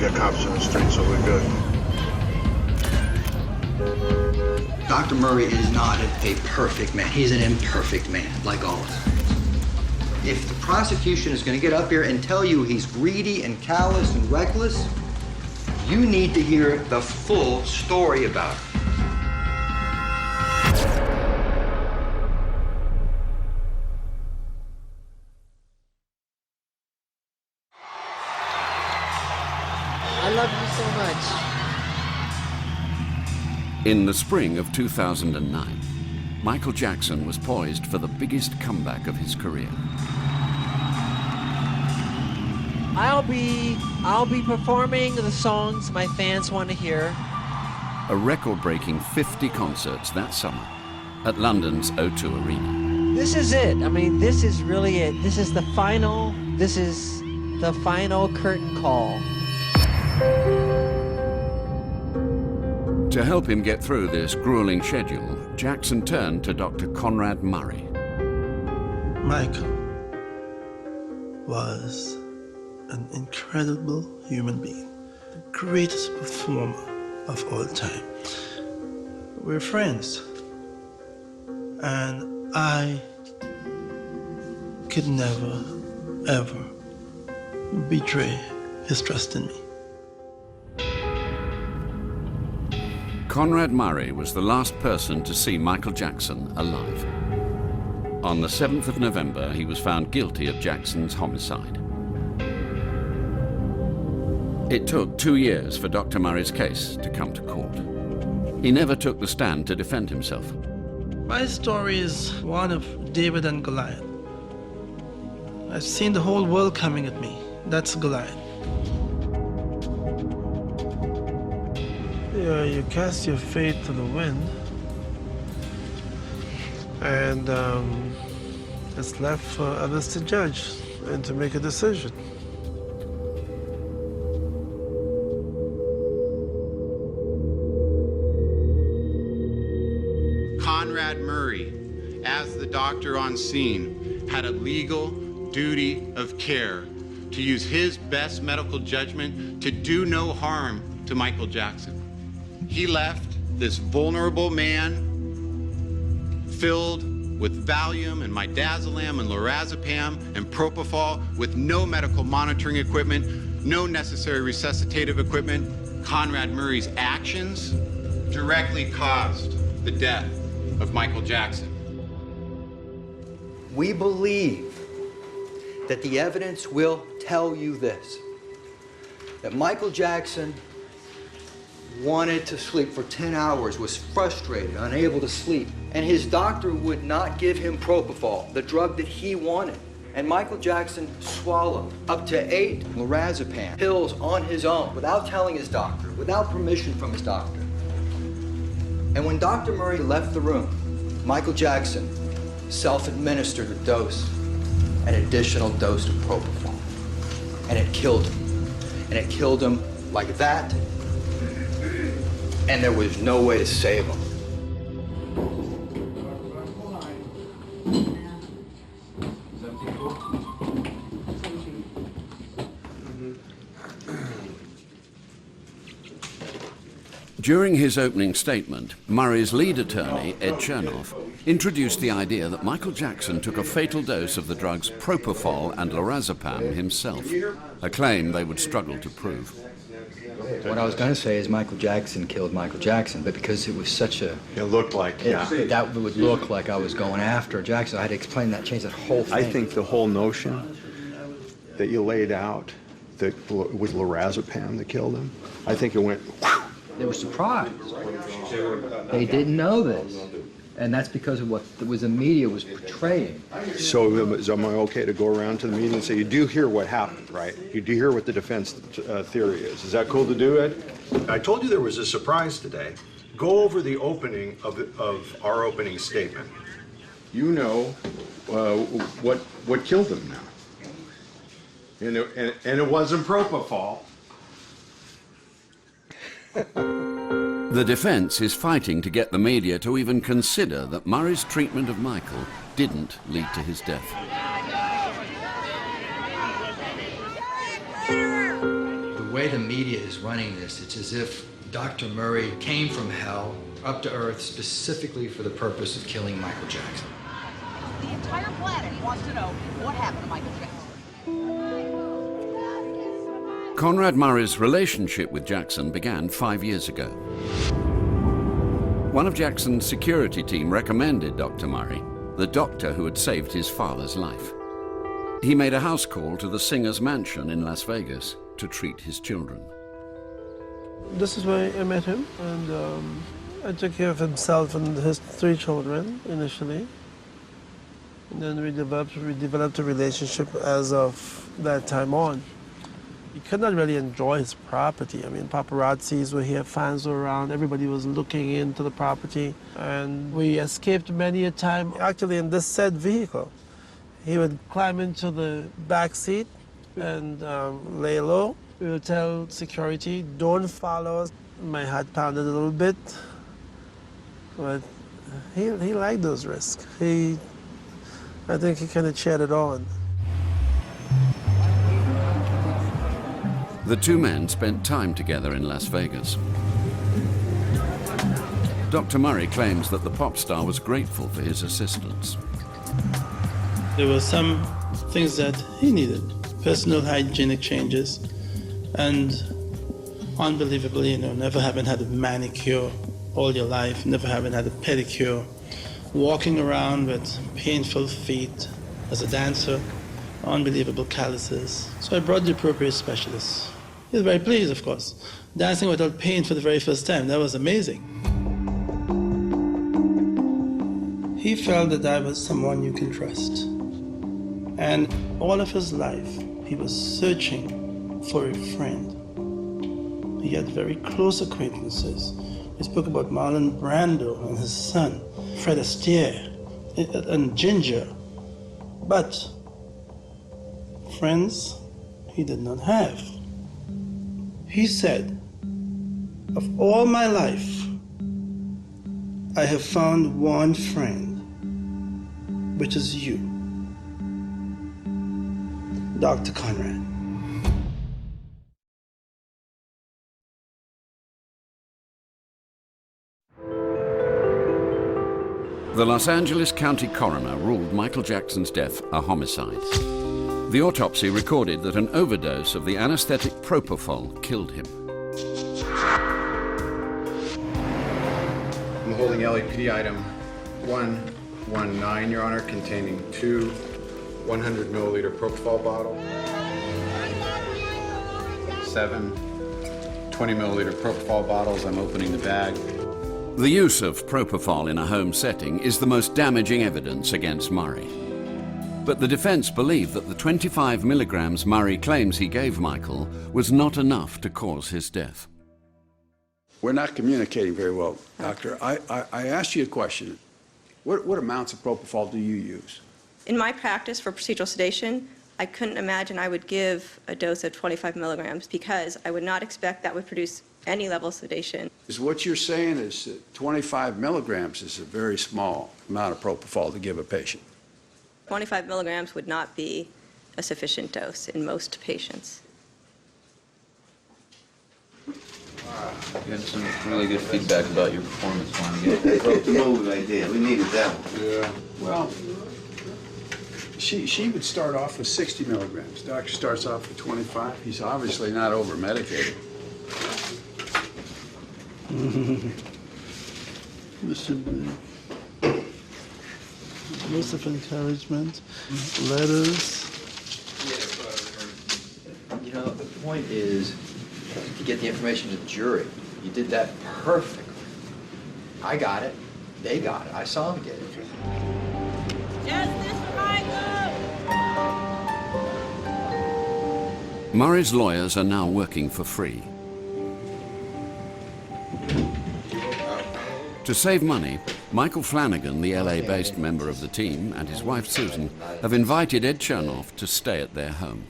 got cops on the street, so we're good. Dr. Murray is not a perfect man. He's an imperfect man, like all of us. If the prosecution is going to get up here and tell you he's greedy and callous and reckless, you need to hear the full story about it. I love you so much. In the spring of 2009, Michael Jackson was poised for the biggest comeback of his career. I'll be performing the songs my fans want to hear. A record-breaking 50 concerts that summer at London's O2 Arena. This is it. I mean, this is really it. This is the final curtain call. To help him get through this grueling schedule, Jackson turned to Dr. Conrad Murray. Michael was an incredible human being, the greatest performer of all time. We're friends, and I could never, ever betray his trust in me. Conrad Murray was the last person to see Michael Jackson alive. On the 7th of November, he was found guilty of Jackson's homicide. It took 2 years for Dr. Murray's case to come to court. He never took the stand to defend himself. My story is one of David and Goliath. I've seen the whole world coming at me. That's Goliath. Yeah, you cast your fate to the wind, and it's left for others to judge and to make a decision. Conrad Murray, as the doctor on scene, had a legal duty of care to use his best medical judgment to do no harm to Michael Jackson. He left this vulnerable man filled with Valium and midazolam and lorazepam and propofol with no medical monitoring equipment, no necessary resuscitative equipment. Conrad Murray's actions directly caused the death of Michael Jackson. We believe that the evidence will tell you this, that Michael Jackson wanted to sleep for 10 hours, was frustrated, unable to sleep, and his doctor would not give him propofol, the drug that he wanted. And Michael Jackson swallowed up to 8 lorazepam pills on his own, without telling his doctor, without permission from his doctor. And when Dr. Murray left the room, Michael Jackson self-administered a dose, an additional dose of propofol, and it killed him. And it killed him like that, and there was no way to save him. During his opening statement, Murray's lead attorney, Ed Chernoff, introduced the idea that Michael Jackson took a fatal dose of the drugs propofol and lorazepam himself, a claim they would struggle to prove. What I was going to say is Michael Jackson killed Michael Jackson, but because it was such a... It looked like, that would look like I was going after Jackson. I had to explain that, change that whole thing. I think the whole notion that you laid out that it was lorazepam that killed him, I think it went... They were surprised. They didn't know this. And that's because of what the media was portraying. So am I okay to go around to the media and say, you do hear what happened, right? You do hear what the defense theory is. Is that cool to do, Ed? I told you there was a surprise today. Go over the opening of our opening statement. You know what killed him now. And it wasn't propofol. The defense is fighting to get the media to even consider that Murray's treatment of Michael didn't lead to his death. The way way the media is running this, it's as if Dr. Murray came from hell up to earth specifically for the purpose of killing Michael Jackson. The entire planet wants to know what happened to Michael Jackson. Conrad Murray's relationship with Jackson began 5 years ago. One of Jackson's security team recommended Dr. Murray, the doctor who had saved his father's life. He made a house call to the singer's mansion in Las Vegas to treat his children. This is where I met him, and I took care of himself and his 3 children initially. And then we developed a relationship as of that time on. He could not really enjoy his property. I mean, paparazzis were here, fans were around, everybody was looking into the property. And we escaped many a time, actually in this said vehicle. He would climb into the back seat and lay low. We would tell security, don't follow us. My heart pounded a little bit, but he liked those risks. I think he kind of cheered it on. The 2 men spent time together in Las Vegas. Dr. Murray claims that the pop star was grateful for his assistance. There were some things that he needed, personal hygienic changes, and unbelievably, never having had a manicure all your life, never having had a pedicure, walking around with painful feet as a dancer, unbelievable calluses. So I brought the appropriate specialist. He was very pleased, of course. Dancing without pain for the very first time, that was amazing. He felt that I was someone you can trust. And all of his life, he was searching for a friend. He had very close acquaintances. He spoke about Marlon Brando and his son, Fred Astaire, and Ginger. But friends he did not have. He said, of all my life, I have found one friend, which is you, Dr. Conrad. The Los Angeles County coroner ruled Michael Jackson's death a homicide. The autopsy recorded that an overdose of the anesthetic propofol killed him. I'm holding LAPD item 119, Your Honor, containing 2 100 milliliter propofol bottles, 7 20 milliliter propofol bottles. I'm opening the bag. The use of propofol in a home setting is the most damaging evidence against Murray. But the defense believed that the 25 milligrams Murray claims he gave Michael was not enough to cause his death. We're not communicating very well, Doctor. I asked you a question. What amounts of propofol do you use? In my practice for procedural sedation, I couldn't imagine I would give a dose of 25 milligrams because I would not expect that would produce any level of sedation. Is what you're saying is that 25 milligrams is a very small amount of propofol to give a patient? 25 milligrams would not be a sufficient dose in most patients. You had some really good feedback about your performance when you get broke the mood right there. We needed that one. Yeah. Well, she would start off with 60 milligrams. Doctor starts off with 25. He's obviously not over-medicated. Lots of encouragement, letters. The point is to get the information to the jury. You did that perfectly. I got it. They got it. I saw them get it. Justice for Michael! Murray's lawyers are now working for free. To save money, Michael Flanagan, the LA-based member of the team, and his wife Susan have invited Ed Chernoff to stay at their home.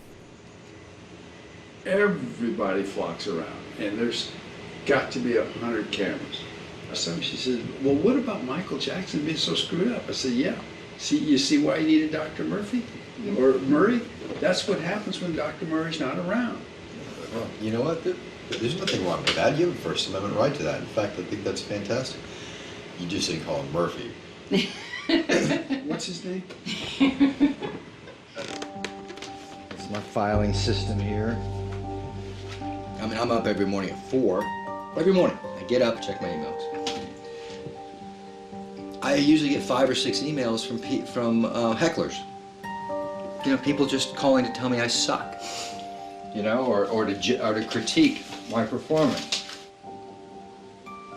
Everybody flocks around, and there's got to be 100 cameras. So she said, well, what about Michael Jackson being so screwed up? I said, yeah. You see why you needed Dr. Murphy? Or Murray? That's what happens when Dr. Murray's not around. Well, you know what? There's nothing wrong with that. You have a First Amendment right to that. In fact, I think that's fantastic. You just didn't call him Murphy. What's his name? It's my filing system here. I mean, I'm up every morning at 4. Every morning. I get up, check my emails. I usually get 5 or 6 emails from hecklers. You know, people just calling to tell me I suck. You know, or to critique my performance.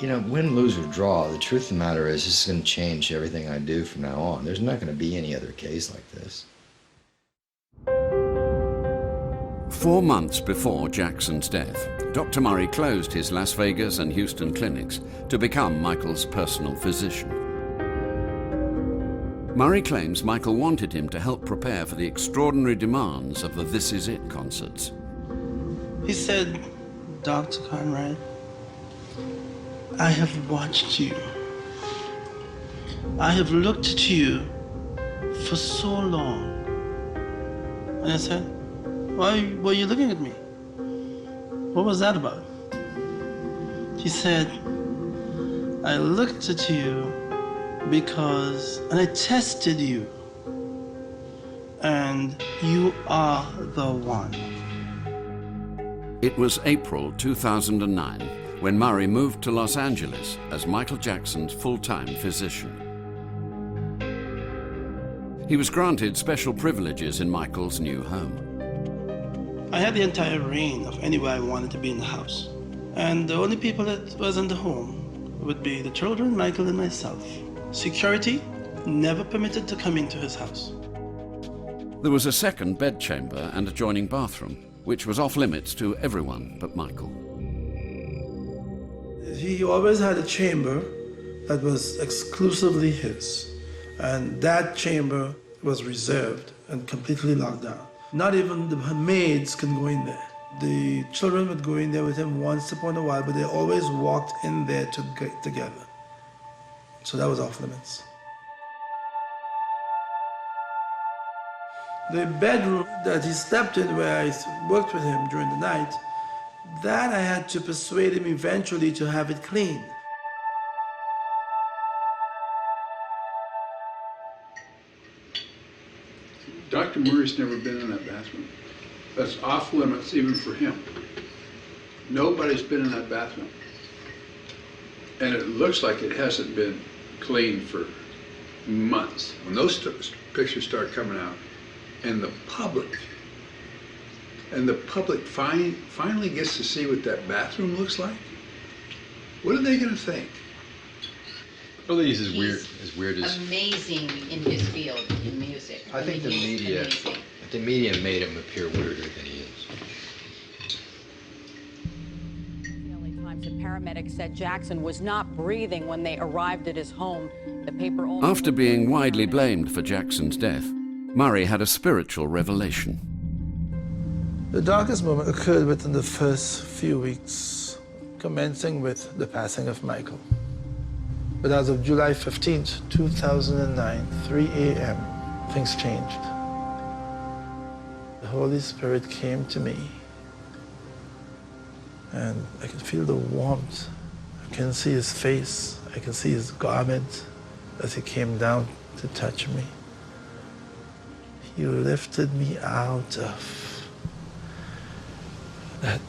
You know, win, lose, or draw, the truth of the matter is this is going to change everything I do from now on. There's not going to be any other case like this. 4 months before Jackson's death, Dr. Murray closed his Las Vegas and Houston clinics to become Michael's personal physician. Murray claims Michael wanted him to help prepare for the extraordinary demands of the This Is It concerts. He said, Dr. Conrad, I have watched you. I have looked at you for so long. And I said, why were you looking at me? What was that about? He said, I looked at you because, and I tested you, and you are the one. It was April 2009 when Murray moved to Los Angeles as Michael Jackson's full-time physician. He was granted special privileges in Michael's new home. I had the entire reign of anywhere I wanted to be in the house. And the only people that was in the home would be the children, Michael and myself. Security never permitted to come into his house. There was a second bedchamber and adjoining bathroom, which was off limits to everyone but Michael. He always had a chamber that was exclusively his. And that chamber was reserved and completely locked down. Not even the maids can go in there. The children would go in there with him once upon a while, but they always walked in there together. So that was off limits. The bedroom that he slept in, where I worked with him during the night, that I had to persuade him eventually to have it cleaned. Dr. Murray's never been in that bathroom. That's off limits even for him. Nobody's been in that bathroom. And it looks like it hasn't been cleaned for months. When those pictures start coming out, and the public finally gets to see what that bathroom looks like, what are they going to think? Well, he's as weird as... Amazing in his field, in music. I think the media made him appear weirder than he is. The LA Times, a paramedic said Jackson was not breathing when they arrived at his home. The paper also... After being widely blamed for Jackson's death, Murray had a spiritual revelation. The darkest moment occurred within the first few weeks, commencing with the passing of Michael. But as of July 15th, 2009, 3 a.m., things changed. The Holy Spirit came to me, and I could feel the warmth. I can see his face. I can see his garment as he came down to touch me. He lifted me out of that